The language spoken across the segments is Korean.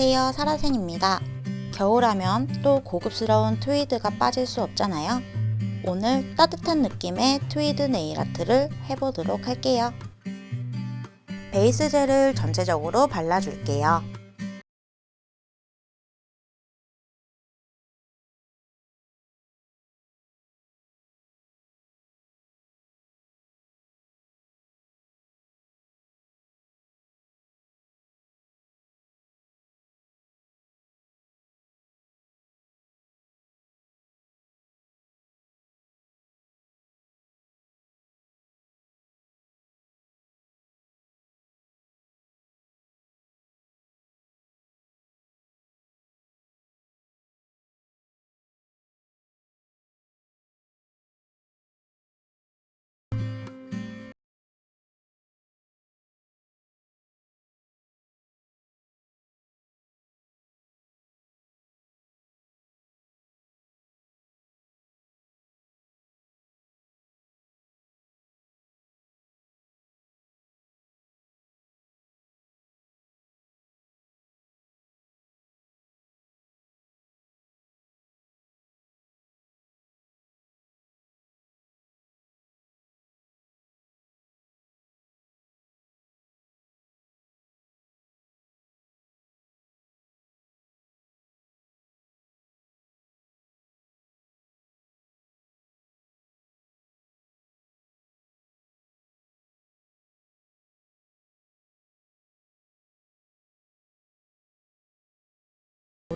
안녕하세요, 사라센입니다. 겨울하면 또 고급스러운 트위드가 빠질 수 없잖아요. 오늘 따뜻한 느낌의 트위드 네일 아트를 해보도록 할게요. 베이스 젤을 전체적으로 발라줄게요.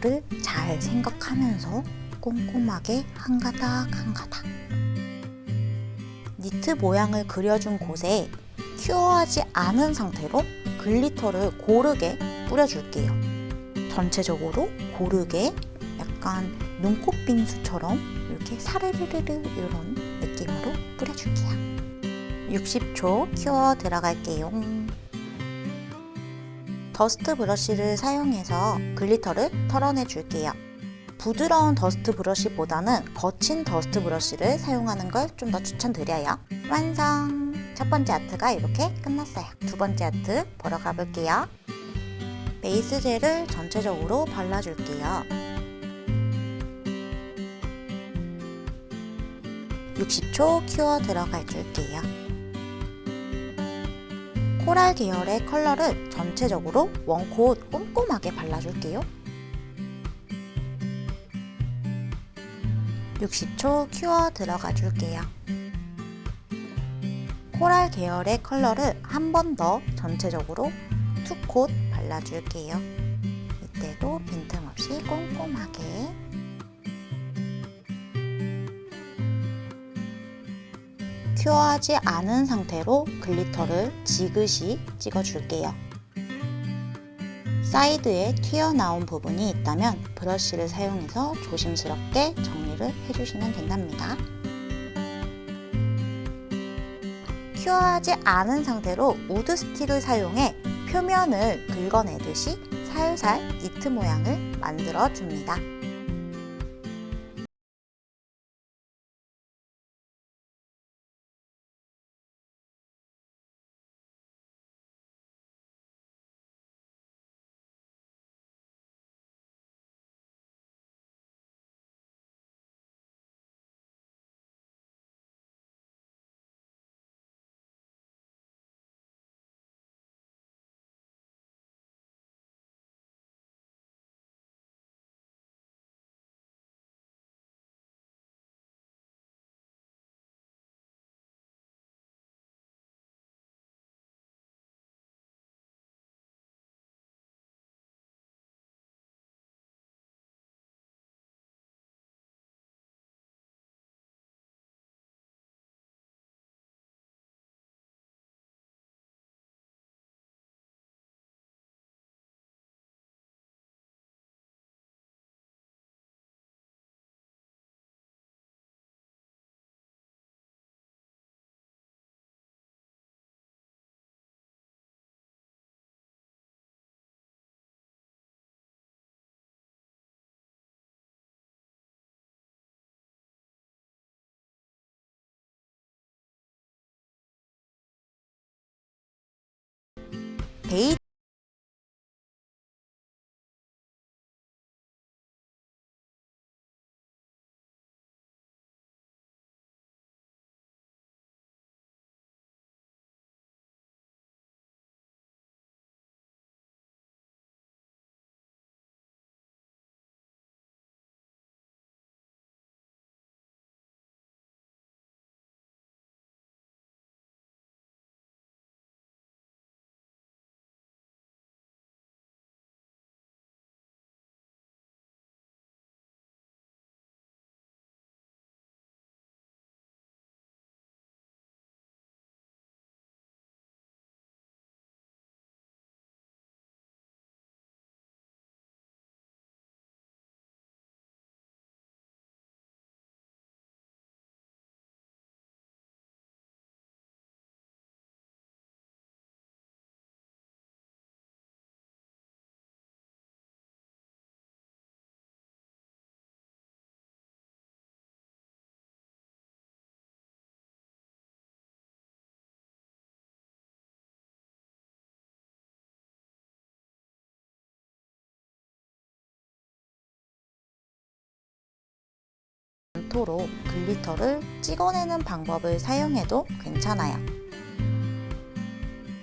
를 잘 생각하면서 꼼꼼하게 한 가닥 한 가닥 니트 모양을 그려준 곳에 큐어하지 않은 상태로 글리터를 고르게 뿌려줄게요. 전체적으로 고르게 약간 눈꽃 빙수처럼 이렇게 사르르르르 이런 느낌으로 뿌려줄게요. 60초 큐어 들어갈게요. 더스트 브러쉬를 사용해서 글리터를 털어내 줄게요. 부드러운 더스트 브러쉬보다는 거친 더스트 브러쉬를 사용하는 걸 좀 더 추천드려요. 완성! 첫 번째 아트가 이렇게 끝났어요. 두 번째 아트 보러 가볼게요. 베이스 젤을 전체적으로 발라줄게요. 60초 큐어 들어가 줄게요. 코랄 계열의 컬러를 전체적으로 원콧 꼼꼼하게 발라줄게요. 60초 큐어 들어가 줄게요. 코랄 계열의 컬러를 한 번 더 전체적으로 2콧 발라줄게요. 이때도 빈틈없이 꼼꼼하게. 큐어하지 않은 상태로 글리터를 지그시 찍어줄게요. 사이드에 튀어나온 부분이 있다면 브러쉬를 사용해서 조심스럽게 정리를 해주시면 된답니다. 큐어하지 않은 상태로 우드 스틱을 사용해 표면을 긁어내듯이 살살 니트 모양을 만들어 줍니다. 점토로 글리터를 찍어내는 방법을 사용해도 괜찮아요.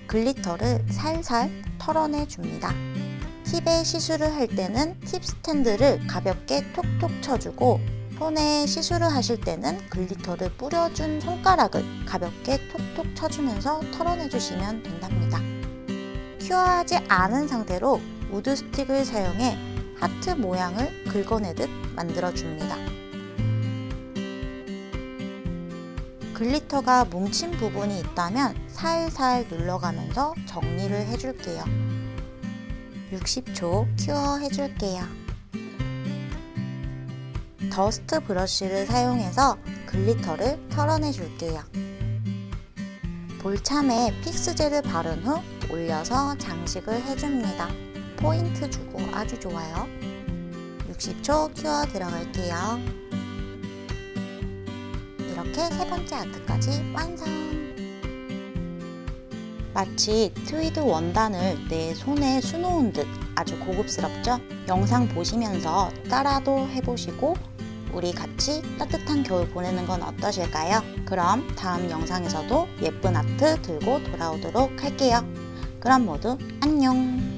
글리터를 살살 털어내 줍니다. 팁에 시술을 할 때는 팁 스탠드를 가볍게 톡톡 쳐주고 손에 시술을 하실 때는 글리터를 뿌려준 손가락을 가볍게 톡톡 쳐주면서 털어내 주시면 된답니다. 큐어하지 않은 상태로 우드 스틱을 사용해 하트 모양을 긁어내듯 만들어줍니다. 글리터가 뭉친 부분이 있다면 살살 눌러가면서 정리를 해줄게요. 60초 큐어 해줄게요. 더스트 브러쉬를 사용해서 글리터를 털어내줄게요. 볼참에 픽스젤을 바른 후 올려서 장식을 해줍니다. 포인트 주고 아주 좋아요. 60초 큐어 들어갈게요. 이렇게 세 번째 아트까지 완성! 마치 트위드 원단을 내 손에 수놓은 듯 아주 고급스럽죠? 영상 보시면서 따라도 해보시고 우리 같이 따뜻한 겨울 보내는 건 어떠실까요? 그럼 다음 영상에서도 예쁜 아트 들고 돌아오도록 할게요. 그럼 모두 안녕!